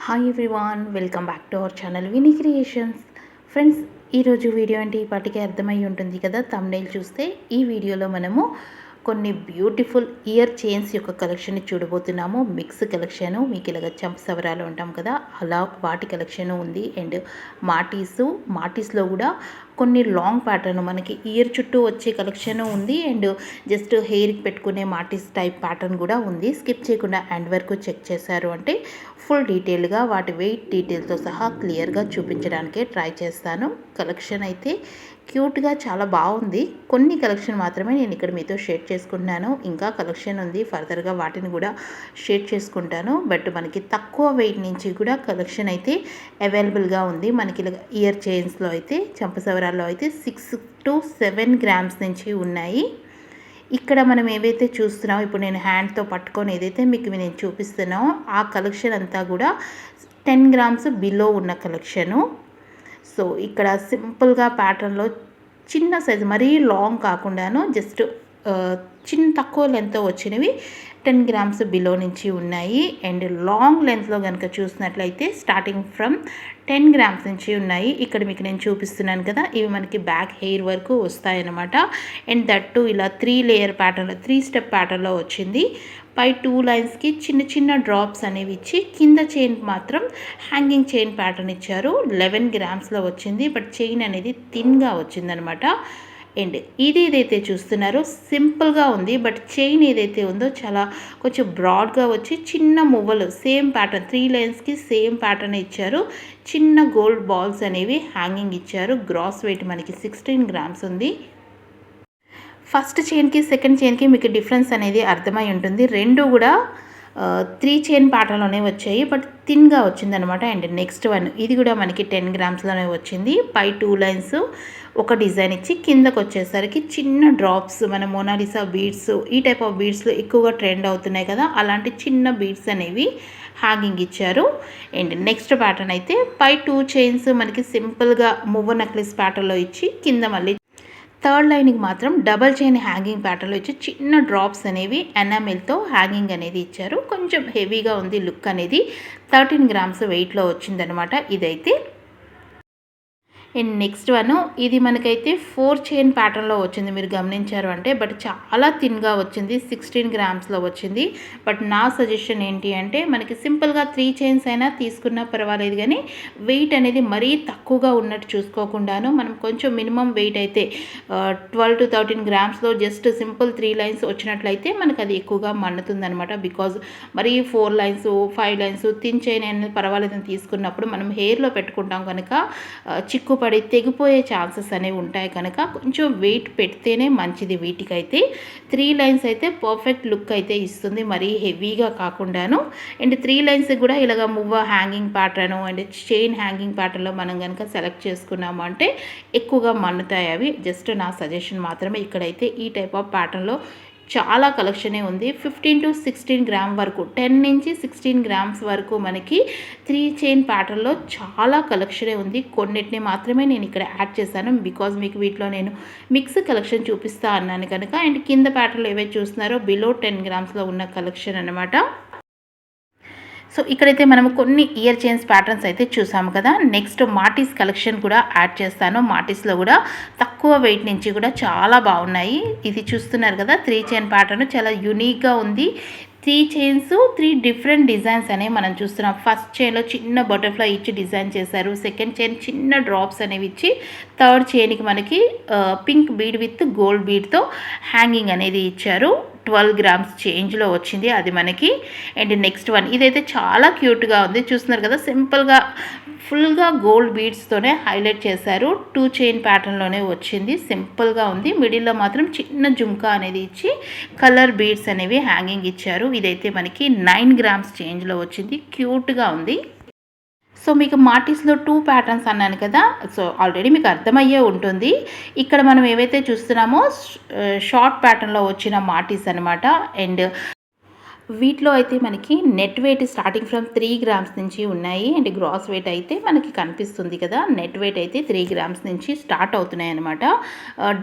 Hi everyone, welcome back to our channel Vini creations. Friends, ఈరోజు video అంటే ఈ పాటికి అర్థమై ఉంటుంది కదా, థంబ్నెయిల్ చూస్తే. ఈ వీడియోలో మనము కొన్ని బ్యూటిఫుల్ ఇయర్ చైన్స్ యొక్క కలెక్షన్ చూడబోతున్నాము. మిక్స్ కలెక్షను, మీకు ఇలాగ చంప సవరాలు ఉంటాం కదా, అలా వాటి కలెక్షన్ ఉంది. అండ్ మాటీస్లో కూడా కొన్ని లాంగ్ ప్యాటర్న్ మనకి ఇయర్ చుట్టూ వచ్చే కలెక్షన్ ఉంది. అండ్ జస్ట్ హెయిర్కి పెట్టుకునే మాటీస్ టైప్ ప్యాటర్న్ కూడా ఉంది. స్కిప్ చేయకుండా ఎండ్ వరకు చెక్ చేశారు అంటే ఫుల్ డీటెయిల్గా వాటి వెయిట్ డీటెయిల్తో సహా క్లియర్గా చూపించడానికే ట్రై చేస్తాను. కలెక్షన్ అయితే క్యూట్గా చాలా బాగుంది. కొన్ని కలెక్షన్ మాత్రమే నేను ఇక్కడ మీతో షేర్ చేసుకుంటున్నాను. ఇంకా కలెక్షన్ ఉంది, ఫర్దర్గా వాటిని కూడా షేర్ చేసుకుంటాను. బట్ మనకి తక్కువ వెయిట్ నుంచి కూడా కలెక్షన్ అయితే అవైలబుల్గా ఉంది. మనకి ఇయర్ చైన్స్లో అయితే, చంపసవరాల్లో అయితే 6 to 7 గ్రామ్స్ నుంచి ఉన్నాయి. ఇక్కడ మనం ఏవైతే చూస్తున్నామో, ఇప్పుడు నేను హ్యాండ్తో పట్టుకొని ఏదైతే మీకు నేను చూపిస్తున్నామో ఆ కలెక్షన్ అంతా కూడా 10 గ్రామ్స్ బిలో ఉన్న కలెక్షను. సో ఇక్కడ సింపుల్గా ప్యాటర్న్లో చిన్న సైజు, మరీ లాంగ్ కాకుండాను జస్ట్ తక్కువ లెంత్తో వచ్చినవి 10 గ్రామ్స్ బిలో నుంచి ఉన్నాయి. అండ్ లాంగ్ లెంత్లో కనుక చూసినట్లయితే స్టార్టింగ్ ఫ్రమ్ 10 గ్రామ్స్ నుంచి ఉన్నాయి. ఇక్కడ మీకు నేను చూపిస్తున్నాను కదా, ఇవి మనకి బ్యాక్ హెయిర్ వరకు వస్తాయన్నమాట. అండ్ దట్టు ఇలా 3 లేయర్ ప్యాటర్న్లో, 3 స్టెప్ ప్యాటర్న్లో వచ్చింది. పై 2 లైన్స్కి చిన్న చిన్న డ్రాప్స్ అనేవి ఇచ్చి, కింద చైన్ మాత్రం హ్యాంగింగ్ చైన్ ప్యాటర్న్ ఇచ్చారు. 11 గ్రామ్స్లో వచ్చింది. బట్ చైన్ అనేది థిన్గా వచ్చిందనమాట. అండ్ ఇది ఏదైతే చూస్తున్నారో సింపుల్గా ఉంది. బట్ చైన్ ఏదైతే ఉందో చాలా కొంచెం బ్రాడ్గా వచ్చి చిన్న మువ్వలు, సేమ్ ప్యాటర్న్ 3 లైన్స్కి సేమ్ ప్యాటర్న్ ఇచ్చారు. చిన్న గోల్డ్ బాల్స్ అనేవి హ్యాంగింగ్ ఇచ్చారు. గ్రాస్ వెయిట్ మనకి 16 గ్రామ్స్ ఉంది. ఫస్ట్ చైన్కి సెకండ్ చైన్కి మీకు డిఫరెన్స్ అనేది అర్థమై ఉంటుంది. రెండు కూడా 3 చైన్ ప్యాటర్న్లోనే వచ్చాయి, బట్ థిన్గా వచ్చిందనమాట. అండ్ నెక్స్ట్ వన్, ఇది కూడా మనకి 10 గ్రామ్స్లోనే వచ్చింది. పై 2 లైన్స్ ఒక డిజైన్ ఇచ్చి, కిందకు వచ్చేసరికి చిన్న డ్రాప్స్, మన మోనాలిసా బీడ్స్, ఈ టైప్ ఆఫ్ బీడ్స్లో ఎక్కువగా ట్రెండ్ అవుతున్నాయి కదా, అలాంటి చిన్న బీడ్స్ అనేవి హ్యాంగింగ్ ఇచ్చారు. అండ్ నెక్స్ట్ ప్యాటర్న్ అయితే పై 2 చైన్స్ మనకి సింపుల్గా మువ్వ నెక్లెస్ ప్యాటర్న్లో ఇచ్చి, కింద మళ్ళీ థర్డ్ లైన్కి మాత్రం డబల్ చైన్ హ్యాంగింగ్ ప్యాటర్న్లో ఇచ్చి చిన్న డ్రాప్స్ అనేవి ఎనామిల్తో హ్యాంగింగ్ అనేది ఇచ్చారు. కొంచెం హెవీగా ఉంది లుక్ అనేది. 13 గ్రామ్స్ వెయిట్లో వచ్చిందనమాట ఇదైతే. అండ్ నెక్స్ట్ వన్, ఇది మనకైతే 4 చైన్ ప్యాటర్న్లో వచ్చింది. మీరు గమనించారు అంటే, బట్ చాలా థిన్గా వచ్చింది. 16 గ్రామ్స్లో వచ్చింది. బట్ నా సజెషన్ ఏంటి అంటే, మనకి సింపుల్గా 3 చైన్స్ అయినా తీసుకున్నా పర్వాలేదు, కానీ వెయిట్ అనేది మరీ తక్కువగా ఉన్నట్టు చూసుకోకుండాను మనం కొంచెం మినిమం వెయిట్ అయితే 12 to 13 గ్రామ్స్లో జస్ట్ సింపుల్ 3 లైన్స్ వచ్చినట్లయితే మనకు అది ఎక్కువగా మన్నుతుందనమాట. బికాజ్ మరీ 4 లైన్స్ 5 లైన్స్ థిన్ చైన్ అనేది పర్వాలేదని తీసుకున్నప్పుడు మనం హెయిర్లో పెట్టుకుంటాం కనుక చిక్కు పడి తెగిపోయే ఛాన్సెస్ అనేవి ఉంటాయి. కనుక కొంచెం వెయిట్ పెడితేనే మంచిది. వీటికైతే 3 లైన్స్ అయితే పర్ఫెక్ట్ లుక్ అయితే ఇస్తుంది, మరీ హెవీగా కాకుండాను. అండ్ 3 లైన్స్ కూడా ఇలాగ మువ్వ hanging pattern and chain hanging ప్యాటర్న్లో మనం కనుక సెలెక్ట్ చేసుకున్నాము అంటే ఎక్కువగా మన్నుతాయి అవి. జస్ట్ నా సజెషన్ మాత్రమే. ఇక్కడైతే ఈ టైప్ ఆఫ్ ప్యాటర్న్లో చాలా కలెక్షనే ఉంది. 15 to 16 గ్రామ్ వరకు, 10 నుంచి 16 గ్రామ్స్ వరకు మనకి 3 చైన్ ప్యాటర్న్లో చాలా కలెక్షనే ఉంది. కొన్నిటిని మాత్రమే నేను ఇక్కడ యాడ్ చేశాను, బికాజ్ మీకు వీటిలో నేను మిక్స్ కలెక్షన్ చూపిస్తా అన్నాను కనుక. అండ్ కింద ప్యాటర్న్లో ఏవైతే చూస్తున్నారో బిలో 10 గ్రామ్స్లో ఉన్న కలెక్షన్ అనమాట. సో ఇక్కడైతే మనము కొన్ని ఇయర్ చైన్స్ ప్యాటర్న్స్ అయితే చూసాము కదా. నెక్స్ట్ మాటీస్ కలెక్షన్ కూడా యాడ్ చేస్తాను. మాటీస్లో కూడా తక్కువ వెయిట్ నుంచి కూడా చాలా బాగున్నాయి. ఇది చూస్తున్నారు కదా, 3 చైన్ ప్యాటర్న్ చాలా యూనిక్గా ఉంది. 3 చైన్స్ 3 డిఫరెంట్ డిజైన్స్ అనేవి మనం చూస్తున్నాం. ఫస్ట్ చైన్లో చిన్న బటర్ఫ్లై ఇచ్చి డిజైన్ చేశారు. సెకండ్ చైన్ చిన్న డ్రాప్స్ అనేవి ఇచ్చి, థర్డ్ చైన్కి మనకి పింక్ బీడ్ విత్ గోల్డ్ బీడ్తో హ్యాంగింగ్ అనేది ఇచ్చారు. 12 గ్రామ్స్ చేంజ్లో వచ్చింది అది మనకి. అండ్ నెక్స్ట్ వన్, ఇదైతే చాలా క్యూట్గా ఉంది. చూస్తున్నారు కదా, సింపుల్గా ఫుల్గా గోల్డ్ బీడ్స్తోనే హైలైట్ చేశారు. 2 చైన్ ప్యాటర్న్లోనే వచ్చింది. సింపుల్గా ఉంది. మిడిల్లో మాత్రం చిన్న జుంకా అనేది ఇచ్చి కలర్ బీడ్స్ అనేవి హ్యాంగింగ్ ఇచ్చారు. ఇదైతే మనకి 9 గ్రామ్స్ చేంజ్లో వచ్చింది. క్యూట్గా ఉంది. సో మీకు మాటీస్లో 2 ప్యాటర్న్స్ అన్నాను కదా, సో ఆల్రెడీ మీకు అర్థమయ్యే ఉంటుంది. ఇక్కడ మనం ఏవైతే చూస్తున్నామో షార్ట్ ప్యాటర్న్లో వచ్చిన మాటీస్ అనమాట. అండ్ వీటిలో అయితే మనకి net weight starting from 3 grams నుంచి ఉన్నాయి. అండ్ గ్రాస్ వెయిట్ అయితే మనకి కనిపిస్తుంది కదా, నెట్ వెయిట్ అయితే 3 గ్రామ్స్ నుంచి స్టార్ట్ అవుతున్నాయి అనమాట.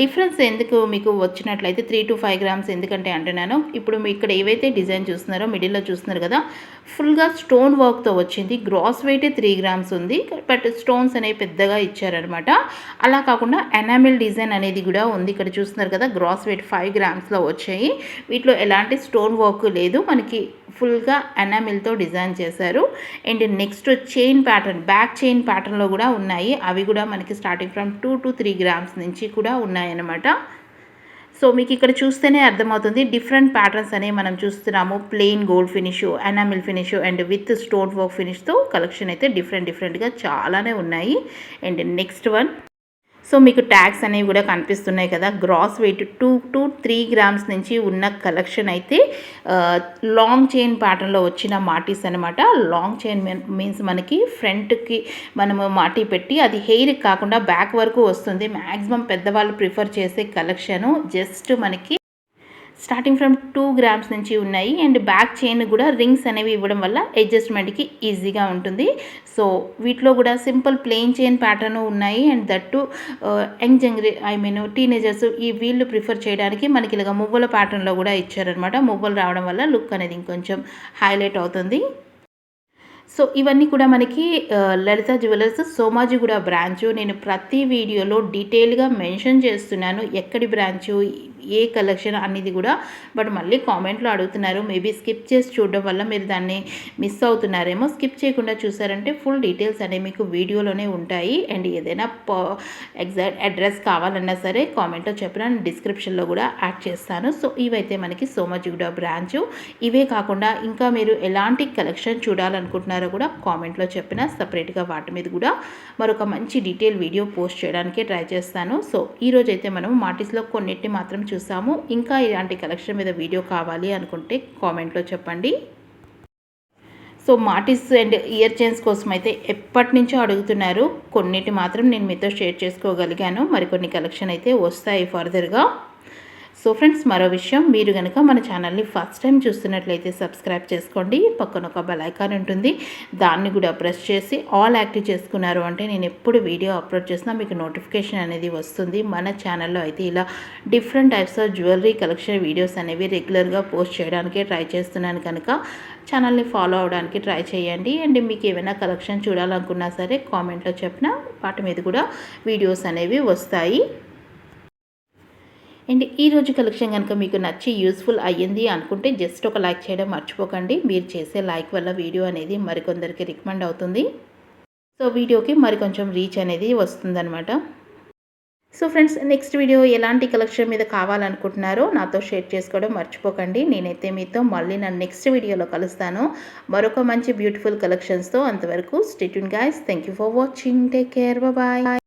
డిఫరెన్స్ ఎందుకు మీకు వచ్చినట్లయితే 3 to 5 గ్రామ్స్ ఎందుకంటే అంటున్నాను, ఇప్పుడు మీ ఇక్కడ ఏవైతే డిజైన్ చూస్తున్నారో మిడిల్లో చూస్తున్నారు కదా, ఫుల్గా స్టోన్ వర్క్తో వచ్చింది. గ్రాస్ వెయిట్ 3 గ్రామ్స్ ఉంది, బట్ స్టోన్స్ అనేవి పెద్దగా ఇచ్చారనమాట. అలా కాకుండా ఎనామిల్ డిజైన్ అనేది కూడా ఉంది. ఇక్కడ చూస్తున్నారు కదా, గ్రాస్ వెయిట్ 5 గ్రామ్స్లో వచ్చాయి. వీటిలో ఎలాంటి స్టోన్ వర్క్ లేదు, మనకి ఫుల్గా ఎనామిల్తో డిజైన్ చేశారు. And next chain pattern, back chain ప్యాటర్న్లో కూడా ఉన్నాయి. అవి కూడా మనకి స్టార్టింగ్ ఫ్రమ్ 2 to 3 గ్రామ్స్ నుంచి కూడా ఉన్నాయన్నమాట. సో మీకు ఇక్కడ చూస్తేనే అర్థమవుతుంది, డిఫరెంట్ ప్యాటర్న్స్ అనేవి మనం చూస్తున్నాము. Plain gold finish, enamel finish and with stone work ఫినిష్తో కలెక్షన్ అయితే డిఫరెంట్గా చాలానే ఉన్నాయి. అండ్ నెక్స్ట్ వన్, సో మీకు ట్యాగ్స్ అనేవి కూడా కనిపిస్తున్నాయి కదా. గ్రాస్ వెయిట్ 2 to 3 గ్రామ్స్ నుంచి ఉన్న కలెక్షన్ అయితే లాంగ్ చైన్ ప్యాటర్న్లో వచ్చిన మాటీస్ అనమాట. లాంగ్ చైన్ మీన్స్ మనకి ఫ్రంట్కి మనము మాటీ పెట్టి అది హెయిర్ కాకుండా బ్యాక్ వరకు వస్తుంది. మ్యాక్సిమం పెద్దవాళ్ళు ప్రిఫర్ చేసే కలెక్షను. జస్ట్ మనకి స్టార్టింగ్ ఫ్రమ్ 2 గ్రామ్స్ నుంచి ఉన్నాయి. అండ్ బ్యాక్ చైన్ కూడా రింగ్స్ అనేవి ఇవ్వడం వల్ల అడ్జస్ట్మెంట్కి ఈజీగా ఉంటుంది. సో వీటిలో కూడా సింపుల్ ప్లెయిన్ చైన్ ప్యాటర్న్ ఉన్నాయి. అండ్ దట్టు యంగ్ టీనేజర్స్ వీళ్ళు ప్రిఫర్ చేయడానికి మనకి ఇలాగ మువ్వల ప్యాటర్న్లో కూడా ఇచ్చారనమాట. మువ్వలు రావడం వల్ల లుక్ అనేది ఇంకొంచెం హైలైట్ అవుతుంది. సో ఇవన్నీ కూడా మనకి లలిత జ్యువెలర్స్ సోమాజిగూడ బ్రాంచు. నేను ప్రతి వీడియోలో డీటెయిల్గా మెన్షన్ చేస్తున్నాను ఎక్కడి బ్రాంచు, ఏ కలెక్షన్ అనేది కూడా. బట్ మళ్ళీ కామెంట్లో అడుగుతున్నారు, మేబీ స్కిప్ చేసి చూడడం వల్ల మీరు దాన్ని మిస్ అవుతున్నారేమో. స్కిప్ చేయకుండా చూసారంటే ఫుల్ డీటెయిల్స్ అనేవి మీకు వీడియోలోనే ఉంటాయి. అండ్ ఏదైనా ఎగ్జాక్ట్ అడ్రస్ కావాలన్నా సరే కామెంట్లో చెప్పిన డిస్క్రిప్షన్లో కూడా యాడ్ చేస్తాను. సో ఇవైతే మనకి సోమాజిగూడ బ్రాంచు. ఇవే కాకుండా ఇంకా మీరు ఎలాంటి కలెక్షన్ చూడాలనుకుంటున్నారో కూడా కామెంట్లో చెప్పిన సపరేట్గా వాటి మీద కూడా మరొక మంచి డీటెయిల్ వీడియో పోస్ట్ చేయడానికి ట్రై చేస్తాను. సో ఈరోజైతే మనం మాటిస్లో కొన్నిటిని మాత్రం చూసాము. ఇంకా ఇలాంటి కలెక్షన్ మీద వీడియో కావాలి అనుకుంటే కామెంట్లో చెప్పండి. సో మాటిస్ అండ్ ఇయర్ చైన్స్ కోసం అయితే ఎప్పటి నుంచో అడుగుతున్నారు. కొన్నిటి మాత్రం నేను మీతో షేర్ చేసుకోగలిగాను. మరికొన్ని కలెక్షన్ అయితే వస్తాయి ఫర్దర్గా. సో ఫ్రెండ్స్, మరో విషయం, మీరు కనుక మన ఛానల్ని ఫస్ట్ టైం చూస్తున్నట్లయితే సబ్స్క్రైబ్ చేసుకోండి. పక్కన ఒక బెల్ ఐకాన్ ఉంటుంది, దాన్ని కూడా ప్రెస్ చేసి ఆల్ యాక్టివ్ చేసుకున్నారు అంటే నేను ఎప్పుడు వీడియో అప్లోడ్ చేసినా మీకు నోటిఫికేషన్ అనేది వస్తుంది. మన ఛానల్లో అయితే ఇలా different types of jewellery collection videos అనేవి రెగ్యులర్గా పోస్ట్ చేయడానికి ట్రై చేస్తున్నాను కనుక ఛానల్ని ఫాలో అవడానికి ట్రై చేయండి. అండ్ మీకు ఏమైనా కలెక్షన్ చూడాలనుకున్నా సరే కామెంట్లో చెప్పిన వాటి మీద కూడా వీడియోస్ అనేవి వస్తాయి. అండ్ ఈరోజు కలెక్షన్ కనుక మీకు నచ్చి యూస్ఫుల్ అయ్యింది అనుకుంటే జస్ట్ ఒక లైక్ చేయడం మర్చిపోకండి. మీరు చేసే లైక్ వల్ల వీడియో అనేది మరికొందరికి రికమెండ్ అవుతుంది. సో వీడియోకి మరికొంచెం రీచ్ అనేది వస్తుందన్నమాట. సో ఫ్రెండ్స్, నెక్స్ట్ వీడియో ఎలాంటి కలెక్షన్ మీద కావాలనుకుంటున్నారో నాతో షేర్ చేసుకోవడం మర్చిపోకండి. నేనైతే మీతో మళ్ళీ నా నెక్స్ట్ వీడియోలో కలుస్తాను మరొక మంచి బ్యూటిఫుల్ కలెక్షన్స్తో. అంతవరకు stay tune guys. Thank you for watching. Take care. Bye.